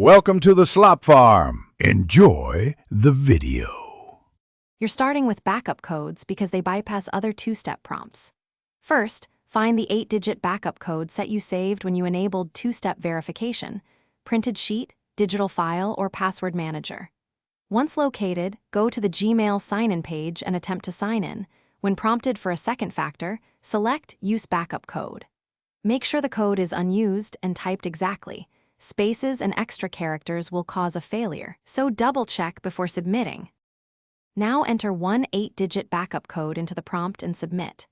Welcome to the Slop Farm. Enjoy the video. You're starting with backup codes because they bypass other two-step prompts. First, find the 8-digit backup code set you saved when you enabled two-step verification, printed sheet, digital file, or password manager. Once located, go to the Gmail sign-in page and attempt to sign in. When prompted for a second factor, select Use Backup Code. Make sure the code is unused and typed exactly. Spaces and extra characters will cause a failure, so double-check before submitting. Now enter one 8-digit backup code into the prompt and submit.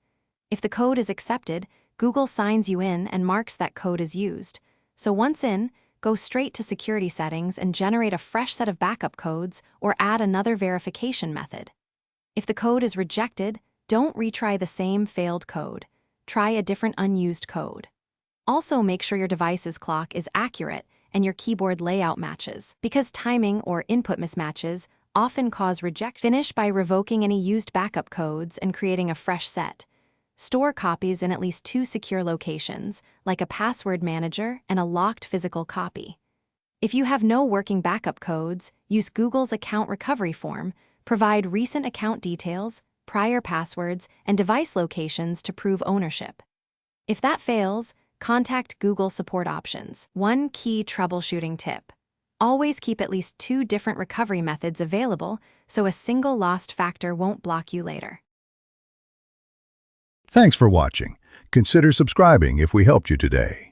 If the code is accepted, Google signs you in and marks that code as used. So once in, go straight to security settings and generate a fresh set of backup codes or add another verification method. If the code is rejected, don't retry the same failed code. Try a different unused code. Also, make sure your device's clock is accurate and your keyboard layout matches, because timing or input mismatches often cause rejection. Finish by revoking any used backup codes and creating a fresh set. Store copies in at least 2 secure locations, like a password manager and a locked physical copy. If you have no working backup codes, use Google's account recovery form. Provide recent account details, prior passwords, and device locations to prove ownership. If that fails, contact Google support options. One key troubleshooting tip: always keep at least 2 different recovery methods available so a single lost factor won't block you later. Thanks for watching. Consider subscribing if we helped you today.